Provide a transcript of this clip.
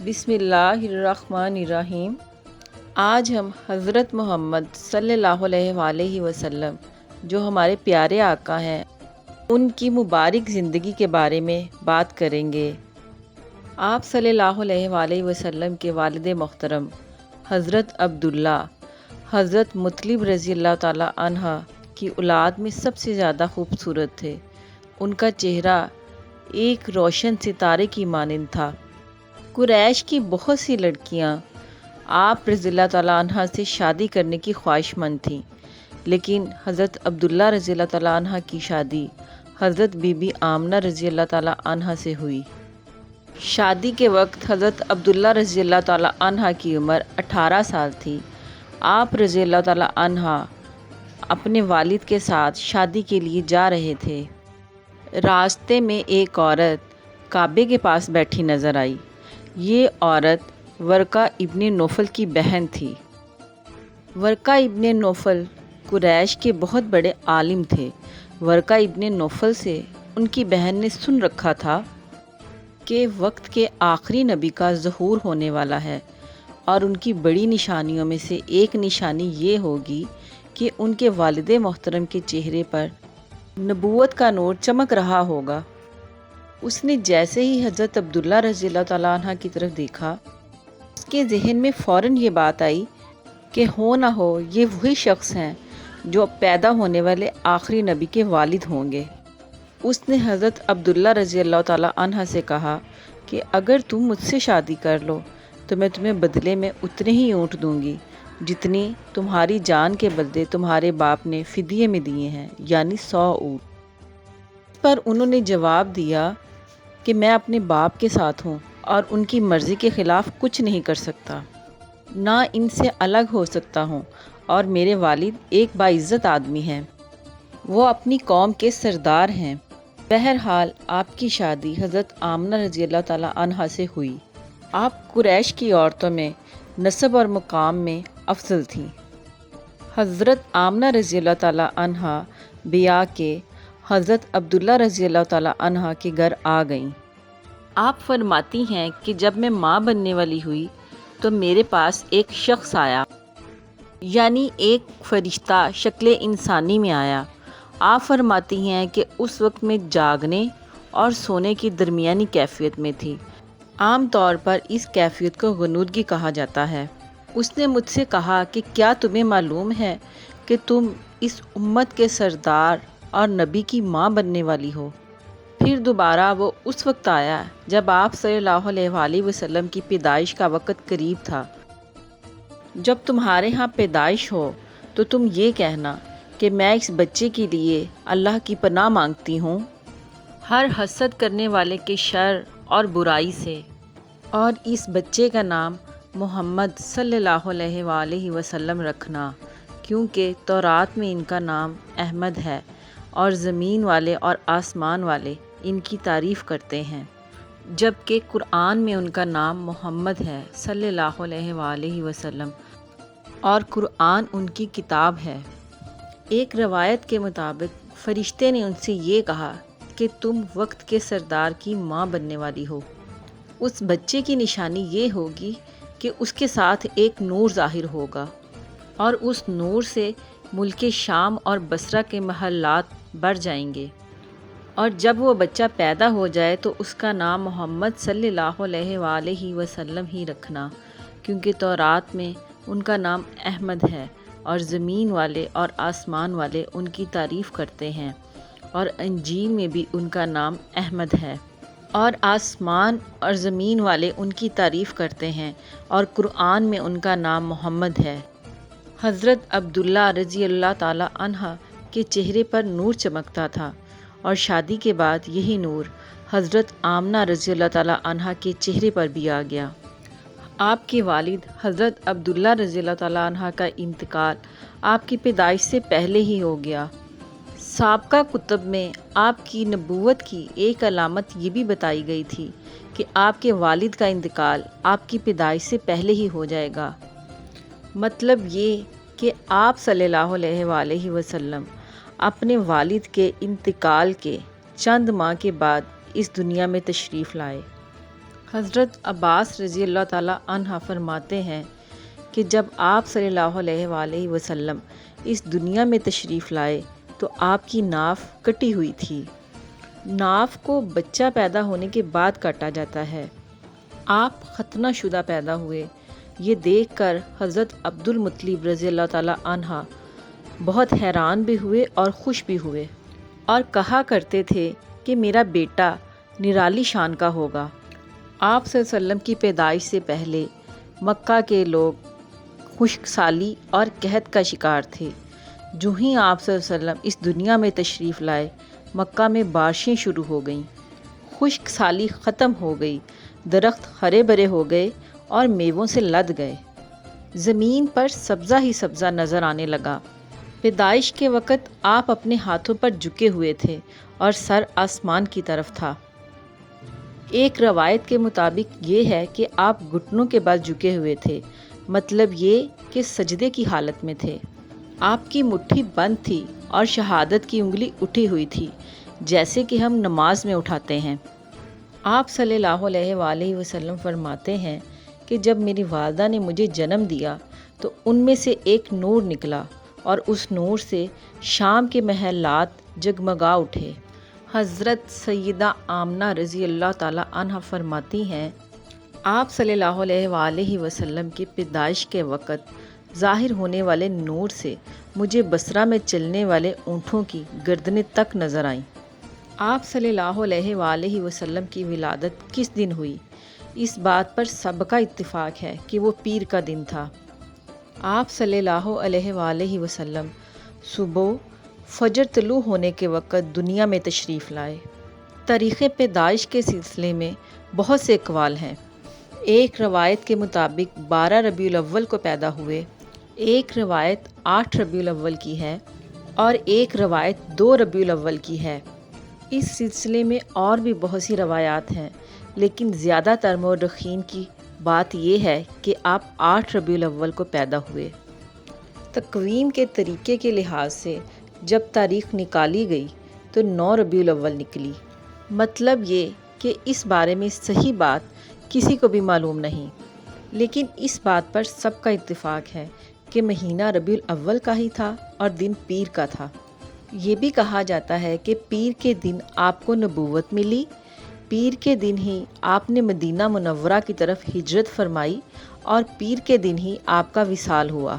بسم اللہ الرحمن الرحیم۔ آج ہم حضرت محمد صلی اللہ علیہ وآلہ وسلم جو ہمارے پیارے آقا ہیں ان کی مبارک زندگی کے بارے میں بات کریں گے۔ آپ صلی اللہ علیہ وآلہ وسلم کے والد محترم حضرت عبداللہ حضرت مطلب رضی اللہ تعالی عنہ کی اولاد میں سب سے زیادہ خوبصورت تھے۔ ان کا چہرہ ایک روشن ستارے کی مانند تھا۔ قریش کی بہت سی لڑکیاں آپ رضی اللہ تعالیٰ عنہ سے شادی کرنے کی خواہش مند تھیں، لیکن حضرت عبداللہ رضی اللہ تعالیٰ عنہ کی شادی حضرت بی بی آمنہ رضی اللہ تعالیٰ عنہ سے ہوئی۔ شادی کے وقت حضرت عبداللہ رضی اللہ تعالیٰ عنہ کی عمر 18 سال تھی۔ آپ رضی اللہ تعالیٰ عنہ اپنے والد کے ساتھ شادی کے لیے جا رہے تھے۔ راستے میں ایک عورت کعبے کے پاس بیٹھی نظر آئی۔ یہ عورت ورقہ ابن نوفل کی بہن تھی۔ ورقہ ابن نوفل قریش کے بہت بڑے عالم تھے۔ ورقہ ابن نوفل سے ان کی بہن نے سن رکھا تھا کہ وقت کے آخری نبی کا ظہور ہونے والا ہے، اور ان کی بڑی نشانیوں میں سے ایک نشانی یہ ہوگی کہ ان کے والد محترم کے چہرے پر نبوت کا نور چمک رہا ہوگا۔ اس نے جیسے ہی حضرت عبداللہ رضی اللہ تعالیٰ عنہ کی طرف دیکھا، اس کے ذہن میں فوراً یہ بات آئی کہ ہو نہ ہو یہ وہی شخص ہیں جو پیدا ہونے والے آخری نبی کے والد ہوں گے۔ اس نے حضرت عبداللہ رضی اللہ تعالیٰ عنہ سے کہا کہ اگر تم مجھ سے شادی کر لو تو میں تمہیں بدلے میں اتنے ہی اونٹ دوں گی جتنی تمہاری جان کے بدلے تمہارے باپ نے فدیے میں دیے ہیں، یعنی 100 اونٹ۔ اس پر انہوں نے جواب دیا کہ میں اپنے باپ کے ساتھ ہوں اور ان کی مرضی کے خلاف کچھ نہیں کر سکتا، نہ ان سے الگ ہو سکتا ہوں، اور میرے والد ایک باعزت آدمی ہیں، وہ اپنی قوم کے سردار ہیں۔ بہرحال آپ کی شادی حضرت آمنہ رضی اللہ تعالیٰ عنہ سے ہوئی۔ آپ قریش کی عورتوں میں نسب اور مقام میں افضل تھیں۔ حضرت آمنہ رضی اللہ تعالیٰ عنہ بیاہ کے حضرت عبداللہ رضی اللہ تعالیٰ عنہ کے گھر آ گئیں۔ آپ فرماتی ہیں کہ جب میں ماں بننے والی ہوئی تو میرے پاس ایک شخص آیا، یعنی ایک فرشتہ شکل انسانی میں آیا۔ آپ فرماتی ہیں کہ اس وقت میں جاگنے اور سونے کی درمیانی کیفیت میں تھی۔ عام طور پر اس کیفیت کو غنودگی کہا جاتا ہے۔ اس نے مجھ سے کہا کہ کیا تمہیں معلوم ہے کہ تم اس امت کے سردار اور نبی کی ماں بننے والی ہو؟ پھر دوبارہ وہ اس وقت آیا جب آپ صلی اللہ علیہ وآلہ وسلم کی پیدائش کا وقت قریب تھا۔ جب تمہارے ہاں پیدائش ہو تو تم یہ کہنا کہ میں اس بچے کے لیے اللہ کی پناہ مانگتی ہوں، ہر حسد کرنے والے کے شر اور برائی سے، اور اس بچے کا نام محمد صلی اللہ علیہ وآلہ وسلم رکھنا، کیونکہ تورات میں ان کا نام احمد ہے، اور زمین والے اور آسمان والے ان کی تعریف کرتے ہیں، جبکہ قرآن میں ان کا نام محمد ہے صلی اللہ علیہ وآلہ وسلم، اور قرآن ان کی کتاب ہے۔ ایک روایت کے مطابق فرشتے نے ان سے یہ کہا کہ تم وقت کے سردار کی ماں بننے والی ہو۔ اس بچے کی نشانی یہ ہوگی کہ اس کے ساتھ ایک نور ظاہر ہوگا، اور اس نور سے ملک شام اور بصرہ کے محلات بڑھ جائیں گے، اور جب وہ بچہ پیدا ہو جائے تو اس کا نام محمد صلی اللہ علیہ وآلہ وسلم ہی رکھنا، کیونکہ تورات میں ان کا نام احمد ہے، اور زمین والے اور آسمان والے ان کی تعریف کرتے ہیں، اور انجیل میں بھی ان کا نام احمد ہے، اور آسمان اور زمین والے ان کی تعریف کرتے ہیں، اور قرآن میں ان کا نام محمد ہے۔ حضرت عبداللہ رضی اللہ تعالیٰ عنہ کے چہرے پر نور چمکتا تھا، اور شادی کے بعد یہی نور حضرت آمنہ رضی اللہ تعالیٰ عنہ کے چہرے پر بھی آ گیا۔ آپ کے والد حضرت عبداللہ رضی اللہ تعالیٰ عنہ کا انتقال آپ کی پیدائش سے پہلے ہی ہو گیا۔ سابقہ کتب میں آپ کی نبوت کی ایک علامت یہ بھی بتائی گئی تھی کہ آپ کے والد کا انتقال آپ کی پیدائش سے پہلے ہی ہو جائے گا۔ مطلب یہ کہ آپ صلی اللہ علیہ وآلہ وسلم اپنے والد کے انتقال کے چند ماہ کے بعد اس دنیا میں تشریف لائے۔ حضرت عباس رضی اللہ تعالیٰ عنہ فرماتے ہیں کہ جب آپ صلی اللہ علیہ وآلہ وسلم اس دنیا میں تشریف لائے تو آپ کی ناف کٹی ہوئی تھی۔ ناف کو بچہ پیدا ہونے کے بعد کاٹا جاتا ہے۔ آپ ختنہ شدہ پیدا ہوئے۔ یہ دیکھ کر حضرت عبد المطلب رضی اللہ تعالیٰ عنہ بہت حیران بھی ہوئے اور خوش بھی ہوئے، اور کہا کرتے تھے کہ میرا بیٹا نرالی شان کا ہوگا۔ آپ صلی اللہ علیہ وسلم کی پیدائش سے پہلے مکہ کے لوگ خشک سالی اور قحط کا شکار تھے۔ جو ہی آپ صلی اللہ علیہ وسلم اس دنیا میں تشریف لائے، مکہ میں بارشیں شروع ہو گئیں، خشک سالی ختم ہو گئی، درخت ہرے بھرے ہو گئے اور میووں سے لد گئے، زمین پر سبزہ ہی سبزہ نظر آنے لگا۔ پیدائش کے وقت آپ اپنے ہاتھوں پر جھکے ہوئے تھے اور سر آسمان کی طرف تھا۔ ایک روایت کے مطابق یہ ہے کہ آپ گھٹنوں کے بل جھکے ہوئے تھے، مطلب یہ کہ سجدے کی حالت میں تھے۔ آپ کی مٹھی بند تھی اور شہادت کی انگلی اٹھی ہوئی تھی، جیسے کہ ہم نماز میں اٹھاتے ہیں۔ آپ صلی اللہ علیہ وآلہ وسلم فرماتے ہیں کہ جب میری والدہ نے مجھے جنم دیا تو ان میں سے ایک نور نکلا اور اس نور سے شام کے محلات جگمگا اٹھے۔ حضرت سیدہ آمنہ رضی اللہ تعالیٰ عنہ فرماتی ہیں آپ صلی اللہ علیہ وآلہ وسلم کی پیدائش کے وقت ظاہر ہونے والے نور سے مجھے بصرہ میں چلنے والے اونٹوں کی گردنیں تک نظر آئیں۔ آپ صلی اللہ علیہ وآلہ وسلم کی ولادت کس دن ہوئی؟ اس بات پر سب کا اتفاق ہے کہ وہ پیر کا دن تھا۔ آپ صلی اللہ علیہ وآلہ وسلم صبح فجر طلوع ہونے کے وقت دنیا میں تشریف لائے۔ تاریخ پیدائش کے سلسلے میں بہت سے اقوال ہیں۔ ایک روایت کے مطابق 12 ربیع الاول کو پیدا ہوئے، ایک روایت 8 ربیع الاول کی ہے اور ایک روایت 2 ربیع الاول کی ہے۔ اس سلسلے میں اور بھی بہت سی روایات ہیں، لیکن زیادہ تر مورخین کی بات یہ ہے کہ آپ 8 ربیع الاول کو پیدا ہوئے۔ تقویم کے طریقے کے لحاظ سے جب تاریخ نکالی گئی تو 9 ربیع الاول نکلی۔ مطلب یہ کہ اس بارے میں صحیح بات کسی کو بھی معلوم نہیں، لیکن اس بات پر سب کا اتفاق ہے کہ مہینہ ربیع الاول کا ہی تھا اور دن پیر کا تھا۔ یہ بھی کہا جاتا ہے کہ پیر کے دن آپ کو نبوت ملی، پیر کے دن ہی آپ نے مدینہ منورہ کی طرف ہجرت فرمائی اور پیر کے دن ہی آپ کا وصال ہوا۔